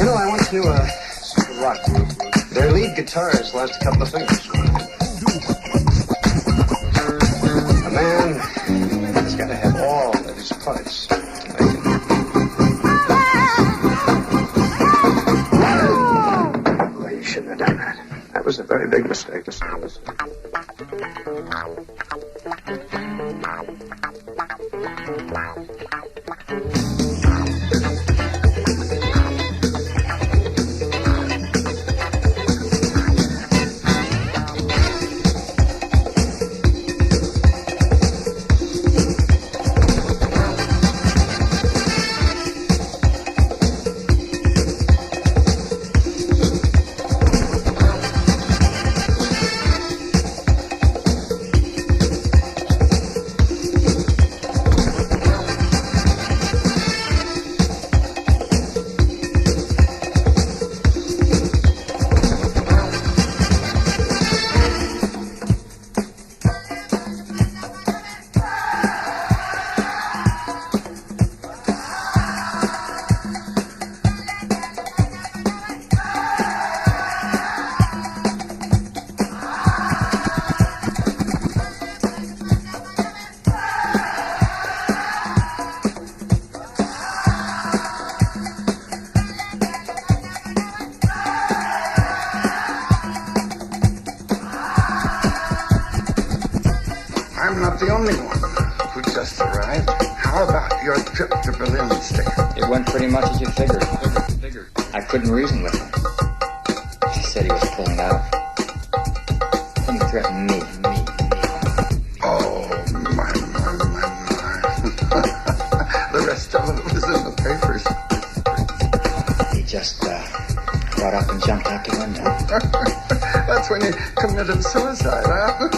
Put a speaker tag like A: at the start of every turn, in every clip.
A: You know, I once knew a rock group. Their lead guitarist lost a couple of fingers. A man has got to have all of his parts to make it. Well, you shouldn't have done that. That was a very big mistake.
B: I'm not the only one who just arrived. How about your trip to Berlin, Stick?
C: It went pretty much as you figured. I couldn't reason with him. He said he was pulling out. Then he threatened me.
B: Oh, my. The rest of it was in the papers.
C: He just got up and jumped out the window.
B: That's when he committed suicide, huh?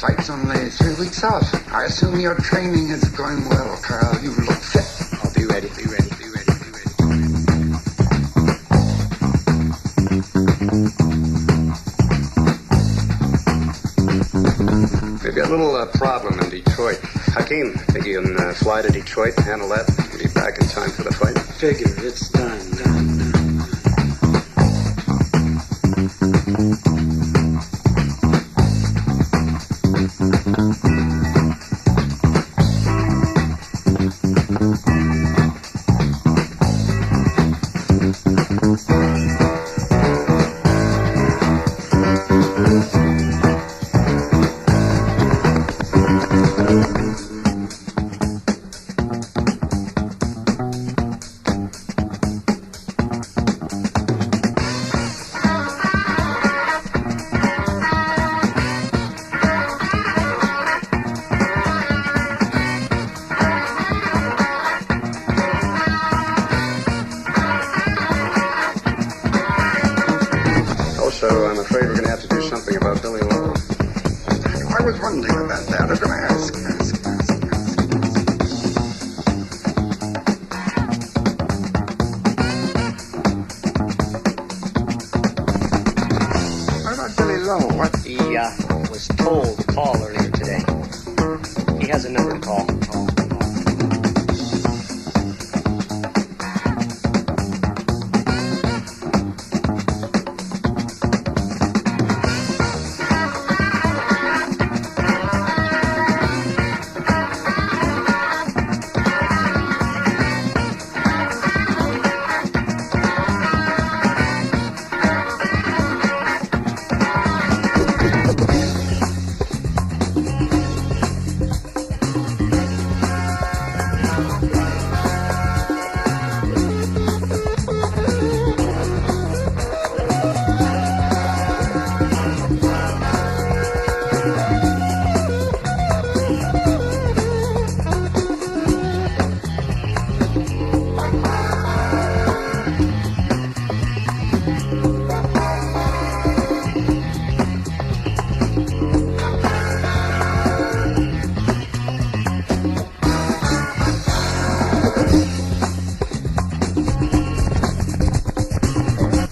B: Flight's only 3 weeks out. I assume your training is going well, Carl. You look fit.
A: I'll be ready. Maybe a little problem in Detroit. Hakeem, think you can fly to Detroit and handle that? Be back in time for the fight?
D: Figure, it's done.
B: Yeah, they're gonna ask. What about Billy Lowe? What?
D: He was told to call earlier today. He has a number to call.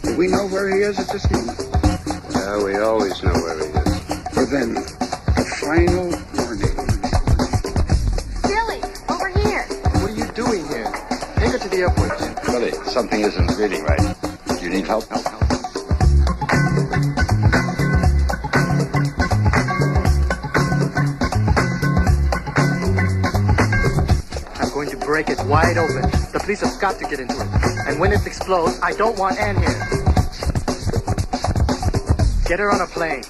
B: Do we know where he is at this moment?
A: Yeah, we always know where he is.
B: Well then, a final warning.
E: Billy, over here.
F: What are you doing here? Take her to the airport.
G: Billy, something isn't reading right. Do you need help?
F: I'm going to break it wide open. The police have got to get into it. And when it explodes, I don't want Ann here. Get her on a plane.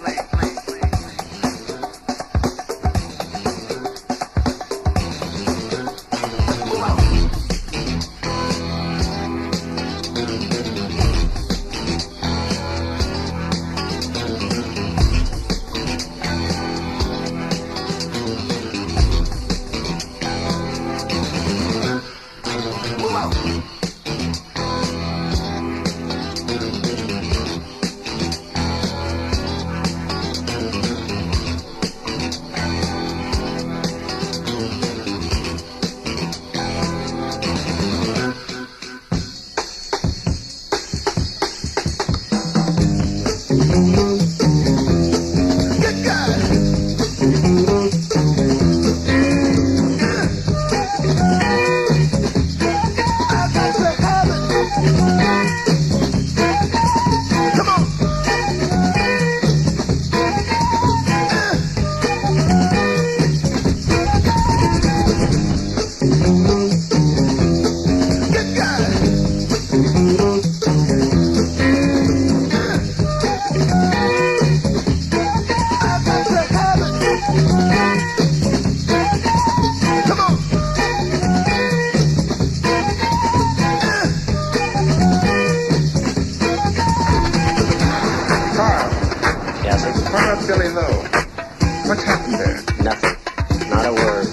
B: What about Billy Lowe? What's happened there?
D: Nothing. Not a word.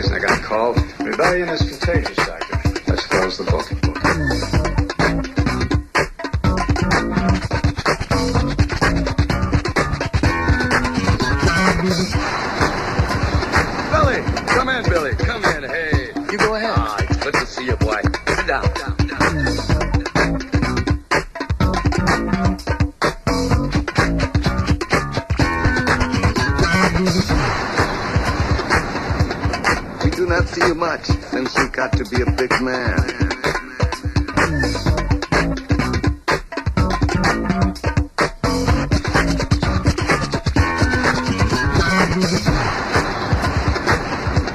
A: I got a call. Rebellion is contagious, Doctor. Let's close the book. Billy! Come in, Billy. Come in. Hey.
F: You go ahead.
A: It's good to see you, boy. Sit down.
H: We do not see you much since you got to be a big man.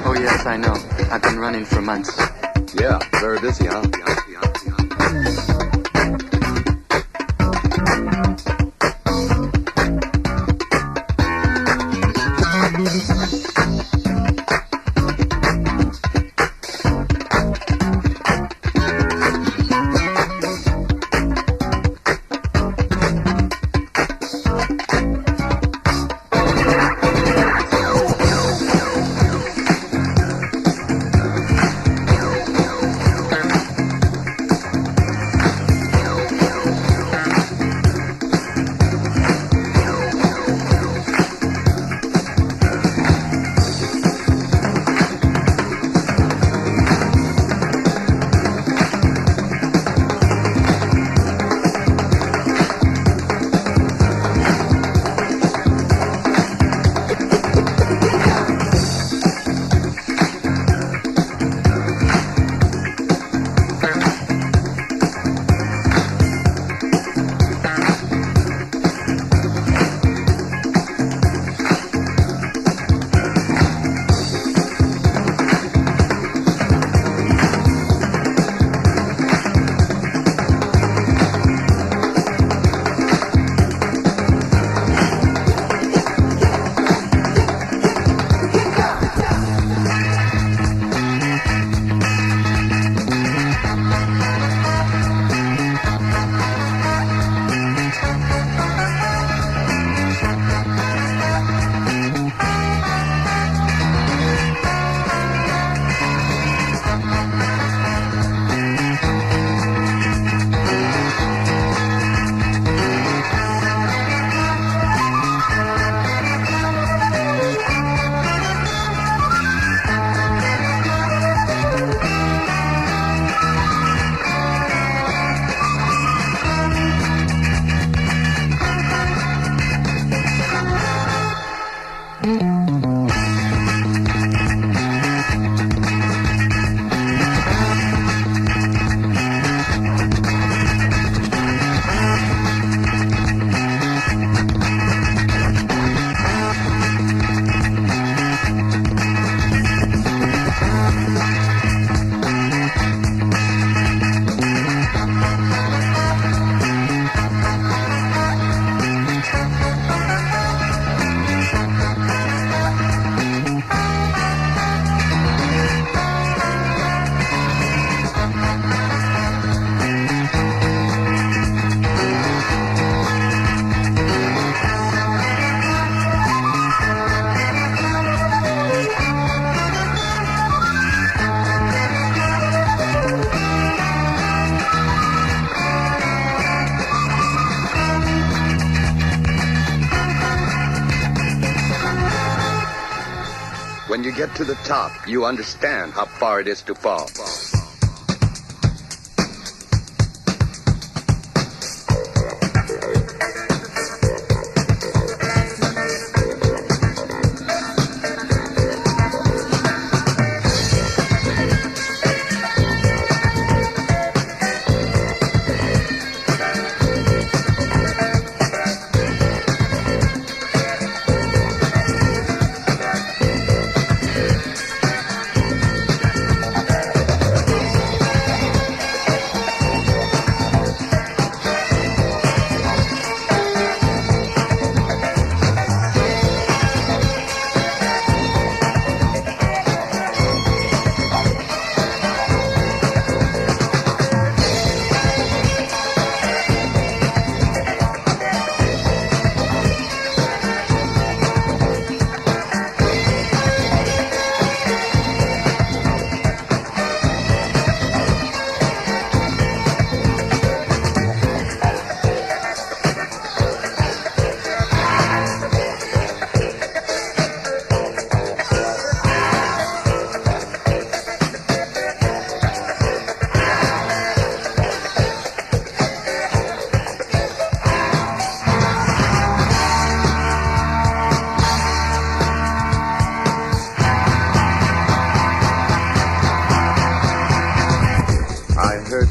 F: Oh, yes, I know. I've been running for months.
H: Yeah, very busy, huh? you get to the top, you understand how far it is to fall.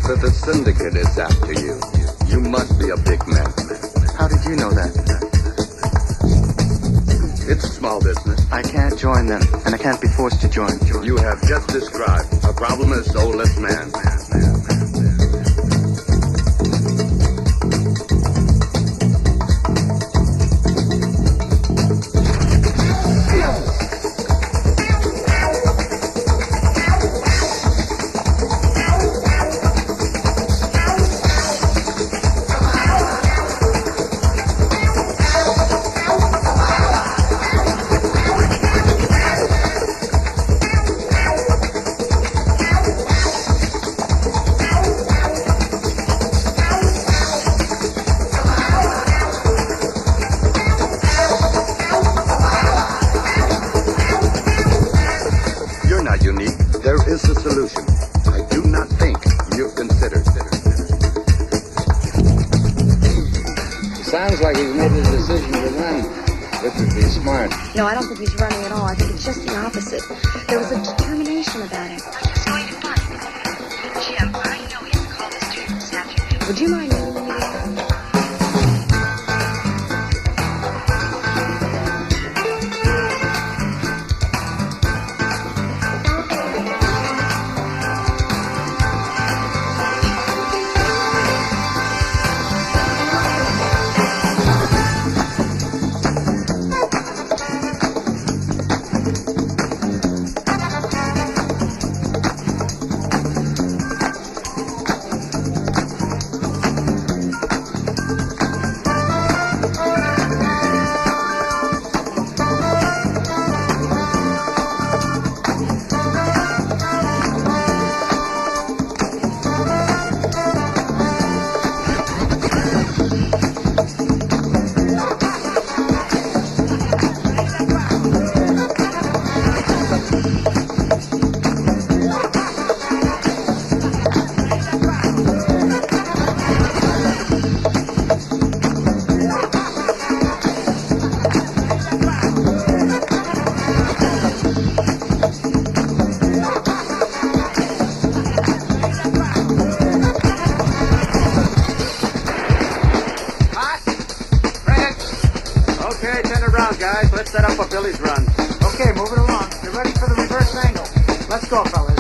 H: That the syndicate is after you. You must be a big man.
F: How did you know that?
H: It's small business.
F: I can't join them, and I can't be forced to join.
H: You have just described a problemless, soulless man.
G: Sounds like he's made the decision to run. This would be smart.
E: No, I don't think he's running at all. I think it's just the opposite. There was a determination about him.
I: He's going to find it. Jim, I know he has to call the student this afternoon.
E: Would you mind meeting me there?
F: Guys, let's set up a Billy's run. Okay, moving along. You're ready for the reverse angle. Let's go, fellas.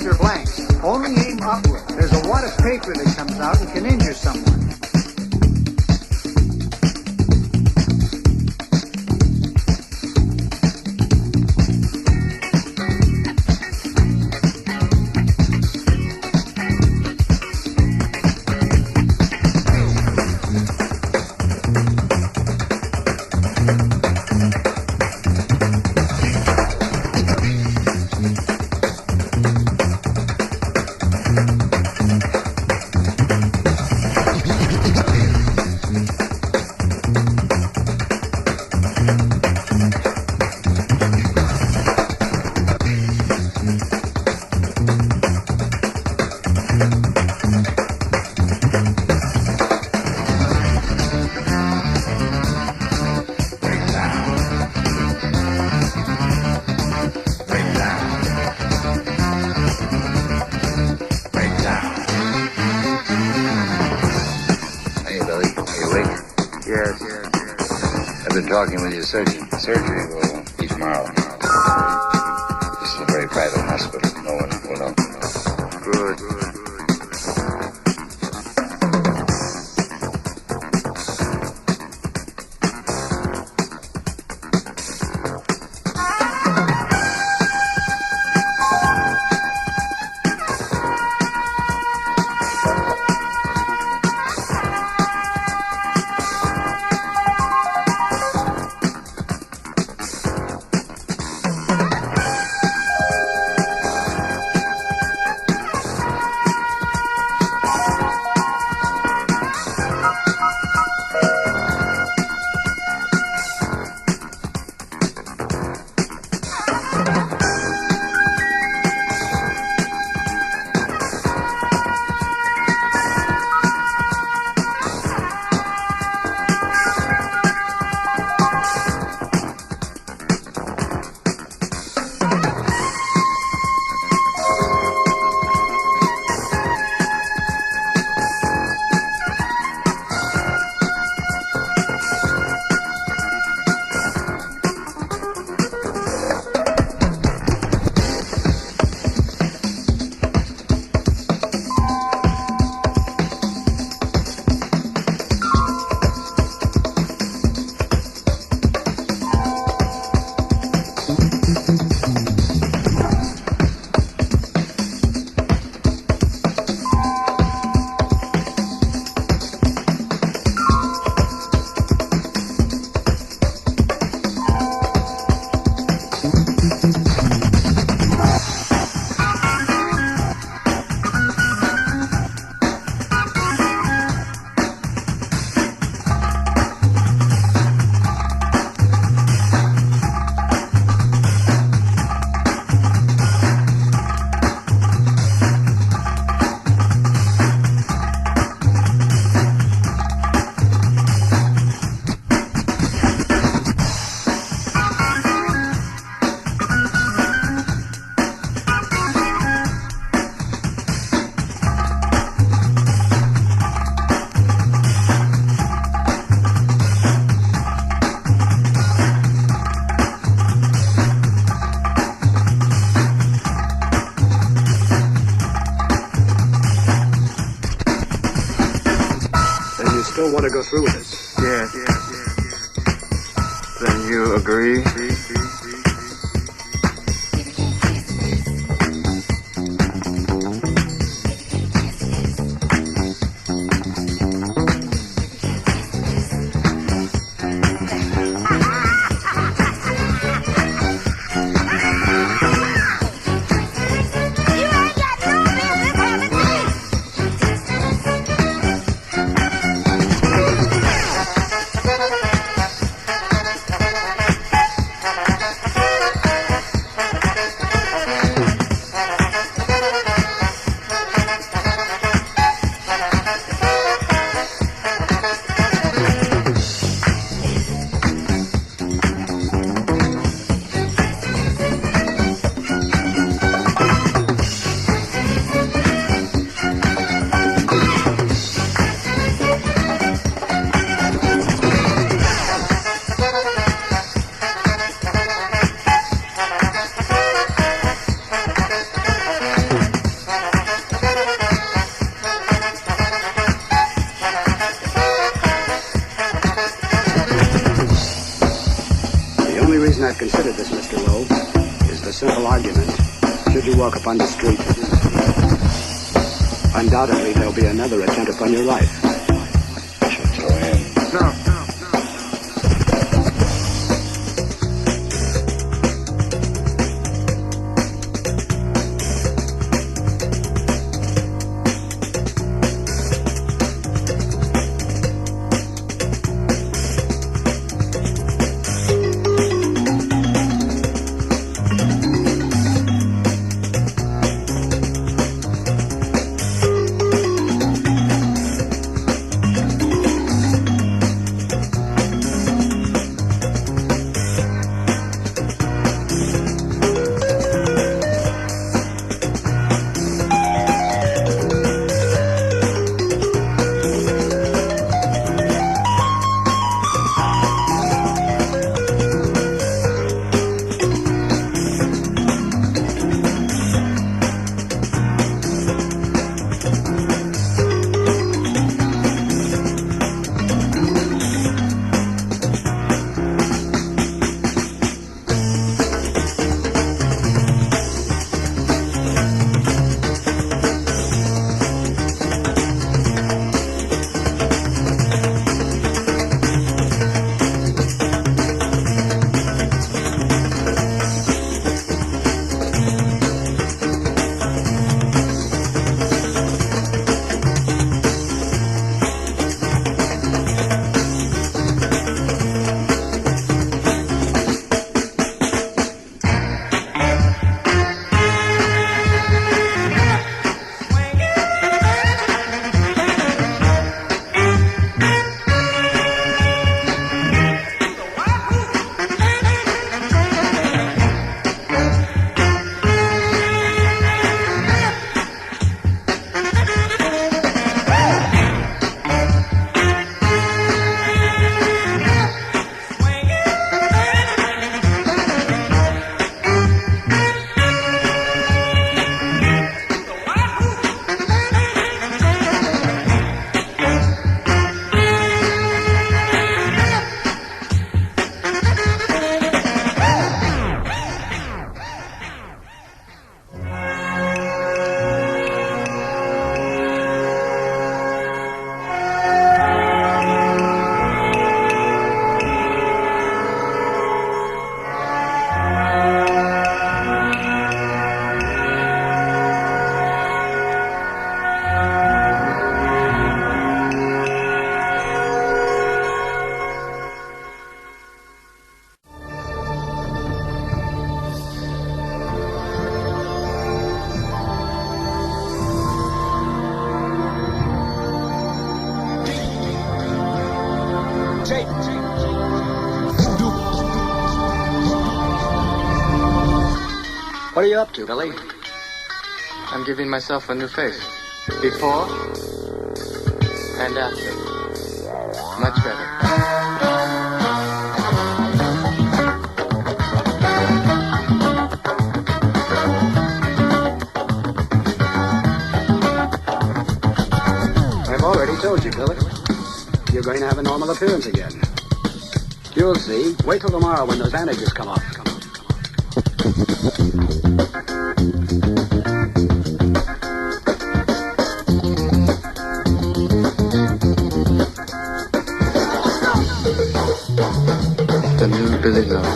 F: you're blank. Only aim upward. There's a wad of paper that comes out and can injure someone.
G: Talking with your surgeon. Surgery will be tomorrow. This is a very private hospital. No one will know.
H: Good.
A: Still want to go through with this?
H: Yes. Then you agree?
J: I've considered this, Mr. Lowe, is the simple argument. Should you walk upon the street, undoubtedly there'll be another attempt upon your life.
G: Should go in.
B: No.
D: What are you up to, Billy?
F: I'm giving myself a new face. Before and after. Much better.
J: I've already told you, Billy. You're going to have a normal appearance again. You'll see. Wait till tomorrow when those bandages come off.
F: The new Billy Lowe.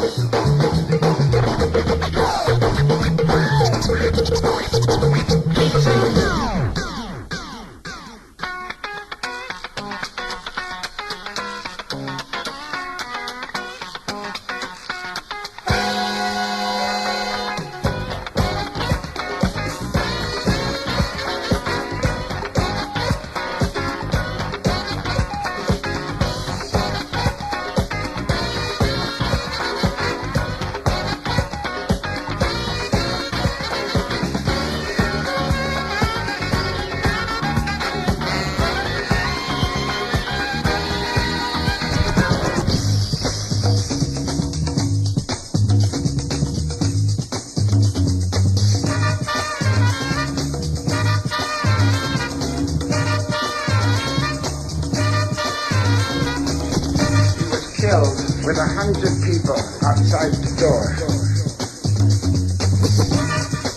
B: with 100 people outside the door.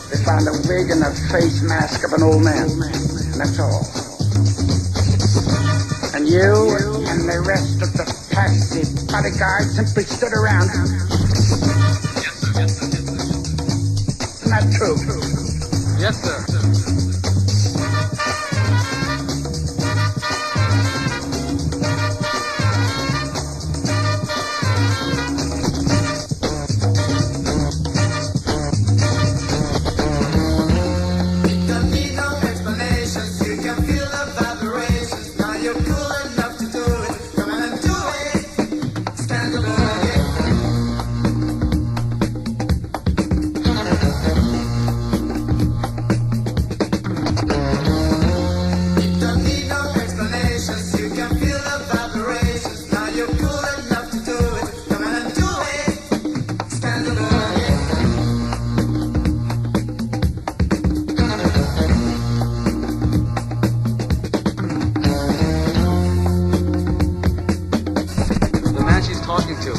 B: They found a wig and a face mask of an old man, and that's all. And you and the rest of the taxi bodyguards simply stood around. Isn't that true?
F: Yes, sir.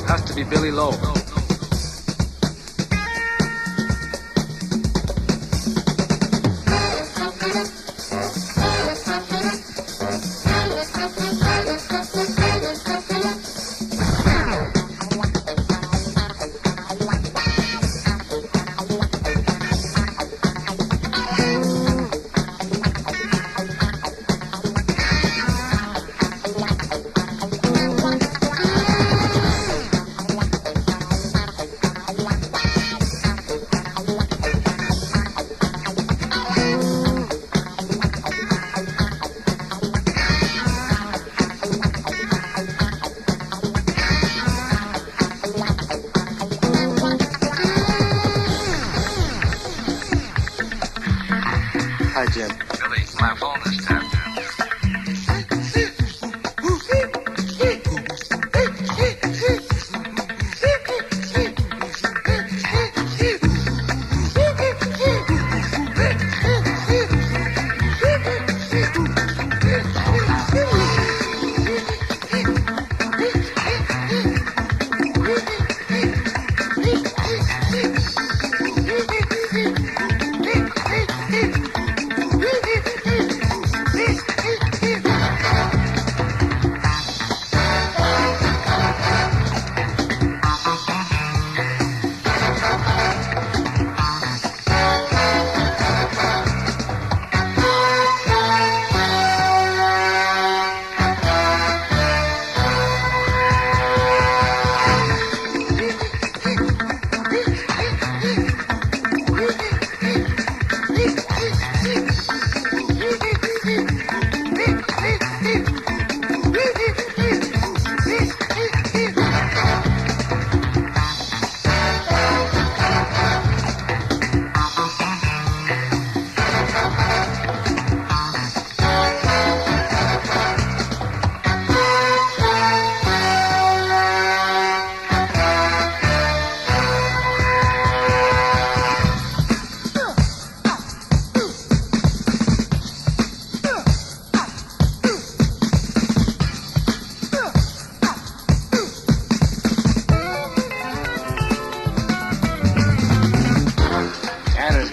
F: Has to be Billy Lowe. Hi, Jim.
G: Billy, my phone is tapped in.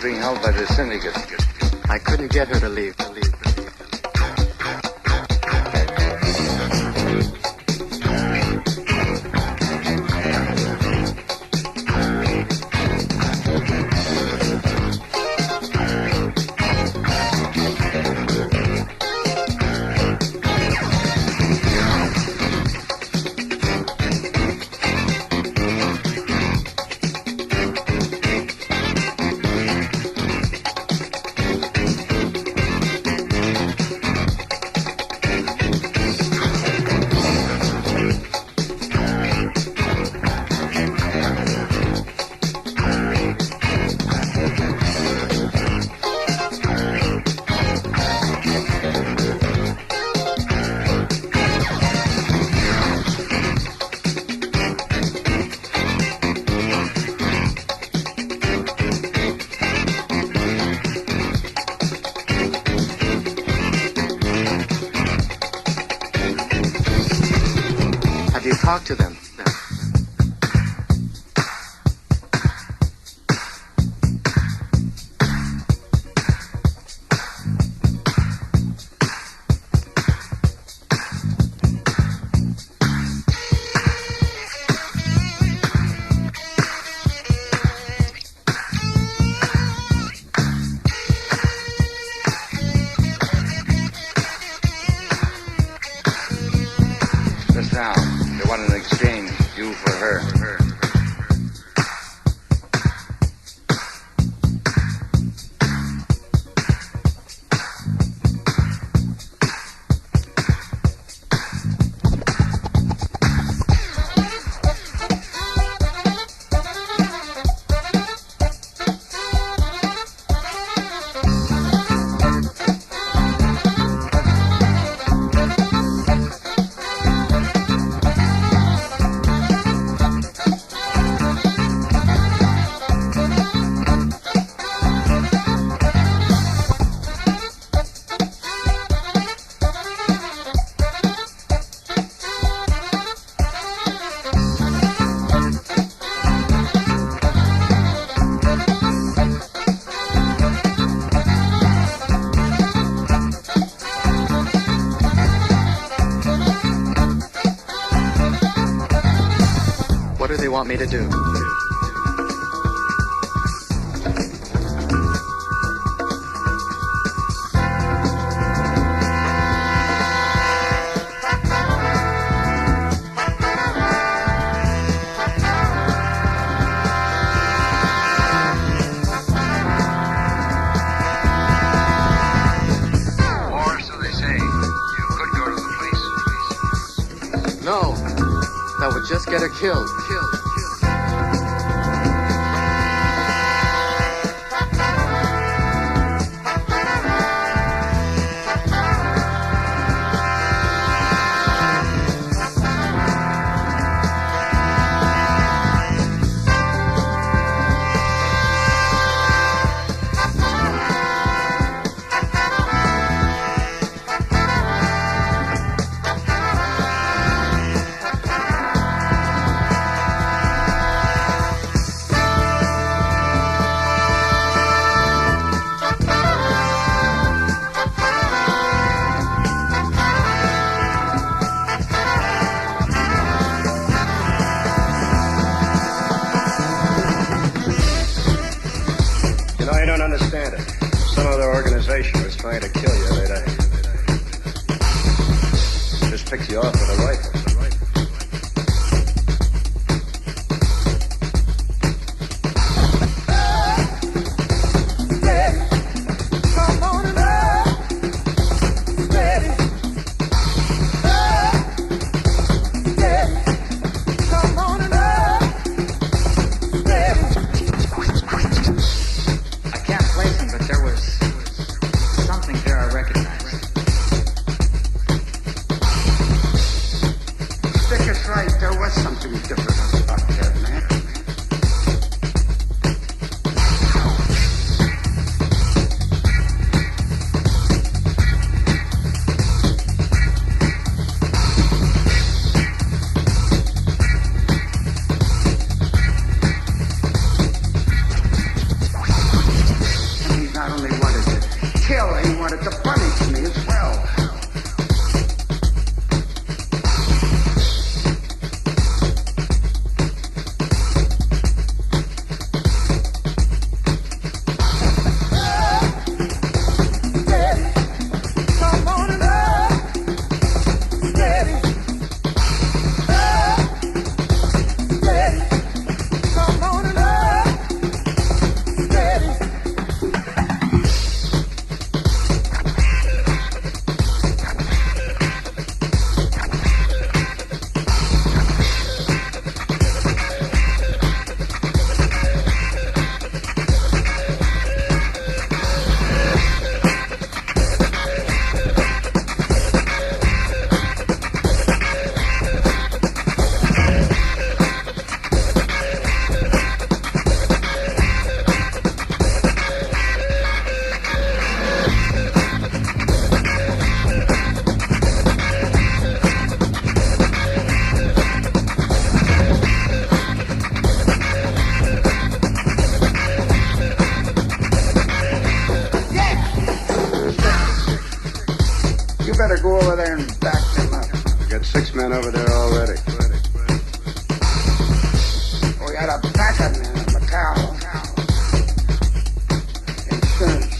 G: Being held by the syndicate.
F: I couldn't get her to leave. Have you talked to them?
G: do for her.
F: What do they want me to do?
B: Or so they say. You could go to the police.
F: No, that would just get her killed.
A: I don't understand it. If some other organization was trying to kill you, they'd just pick you off with a rifle.
B: better go over there and back them up.
A: We got 6 men over there already.
B: We got a backup man, Macau. Insurance.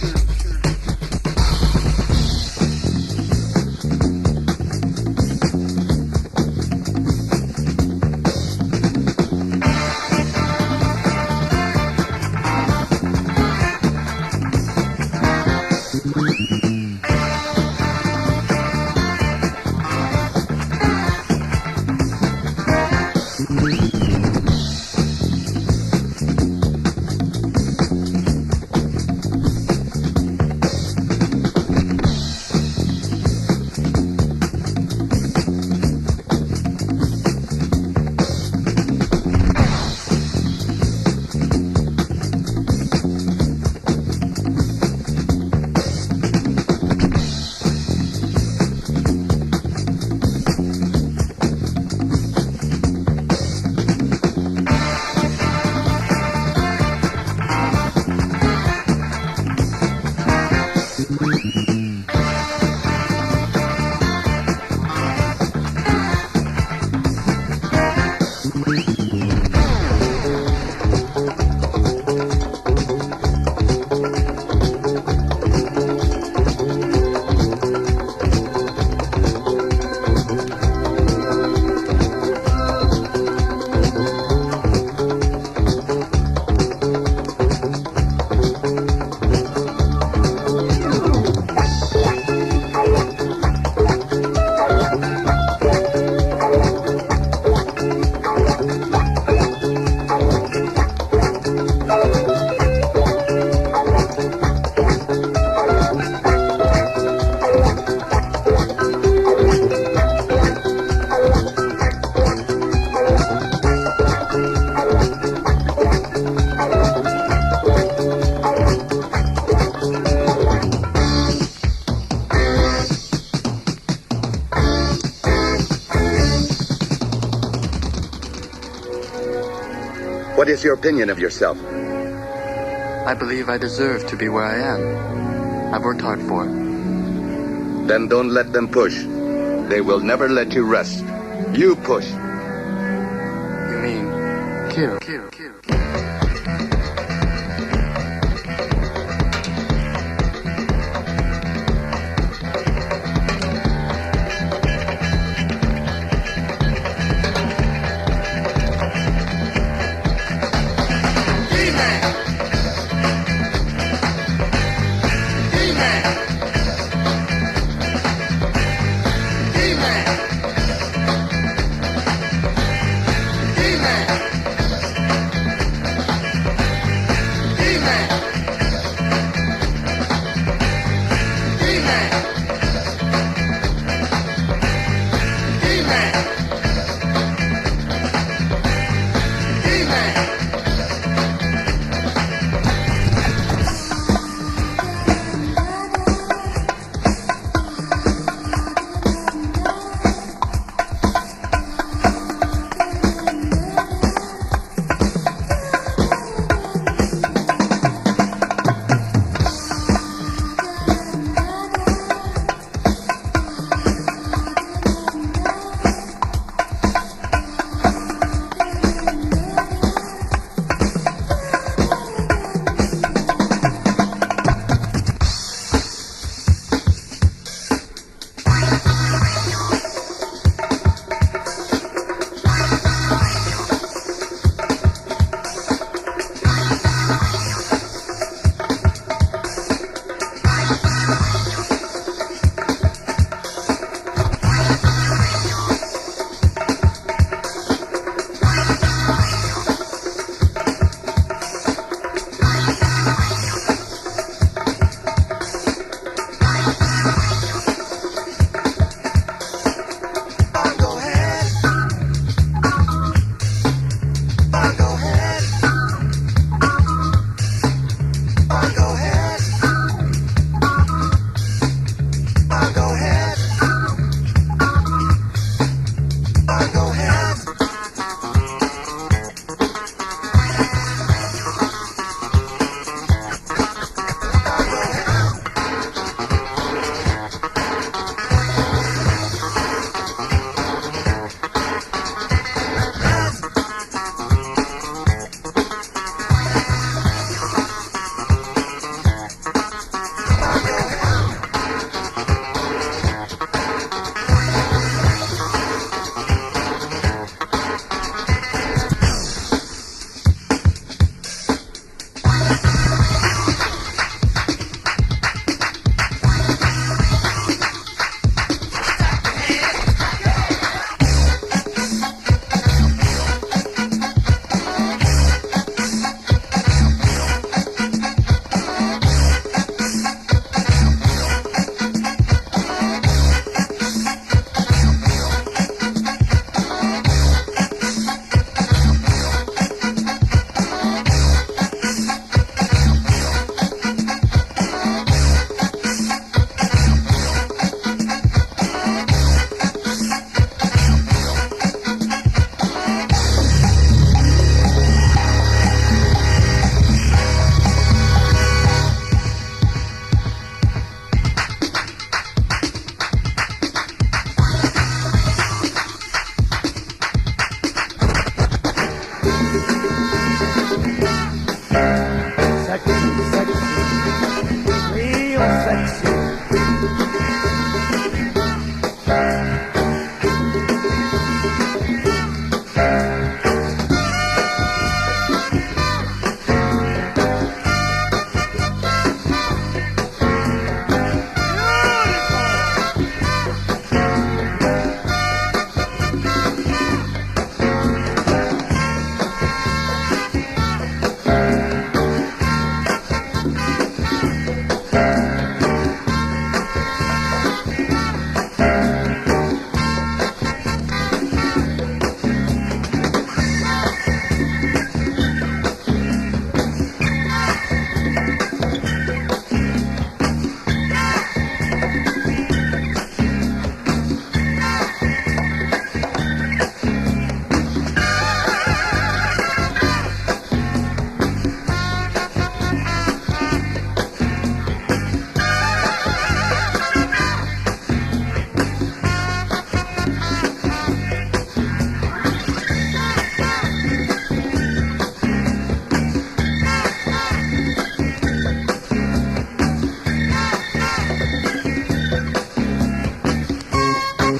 H: What is your opinion of yourself?
F: I believe I deserve to be where I am. I've worked hard for it.
H: Then don't let them push. They will never let you rest. You push.
F: You mean kill.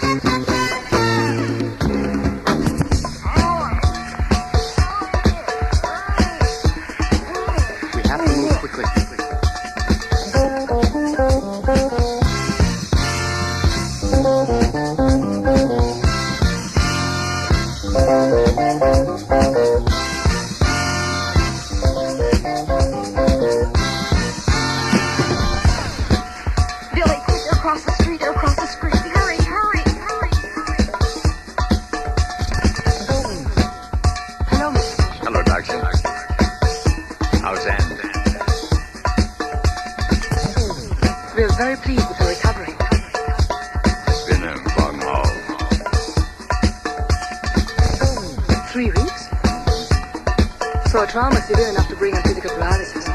F: We have to move quickly.
E: Billy, quick, they're across the street. They're across the street. Hurry, hurry, hurry.
F: Hello, Miss.
H: Hello, Doctor. How's Anne?
F: We're very pleased with her recovery.
H: It's been a long haul.
F: 3 weeks? So a trauma severe enough to bring on physical paralysis.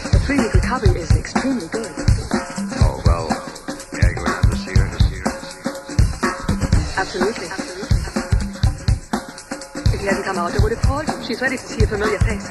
F: The 3-week recovery is extremely good.
H: Oh, well, may I go down to see her?
F: Absolutely. If you hadn't come out, I would have called you. She's ready to see a familiar face.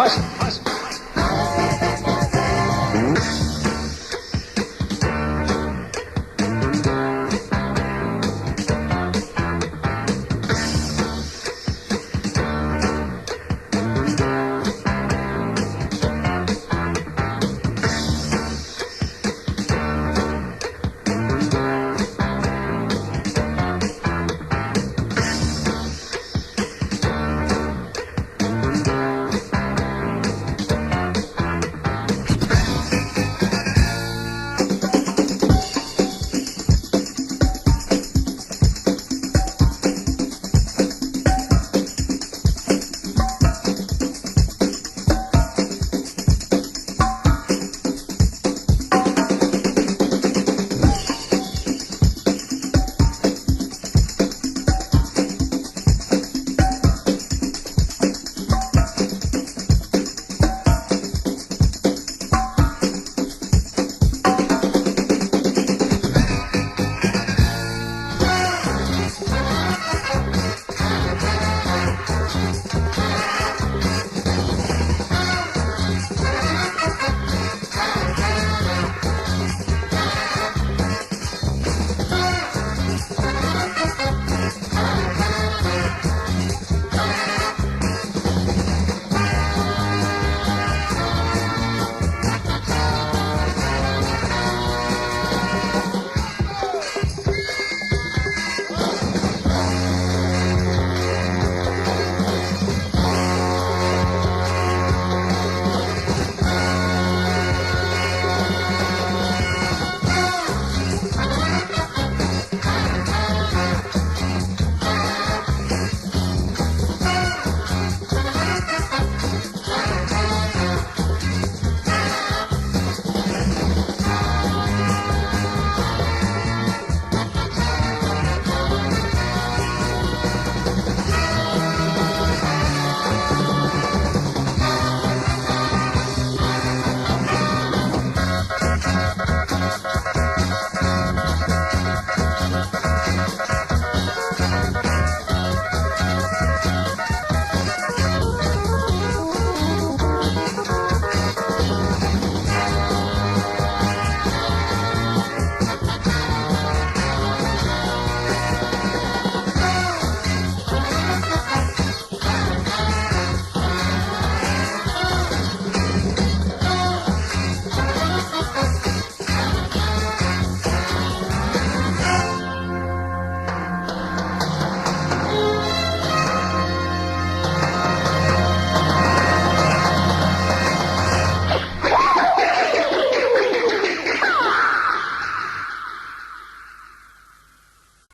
K: Hush.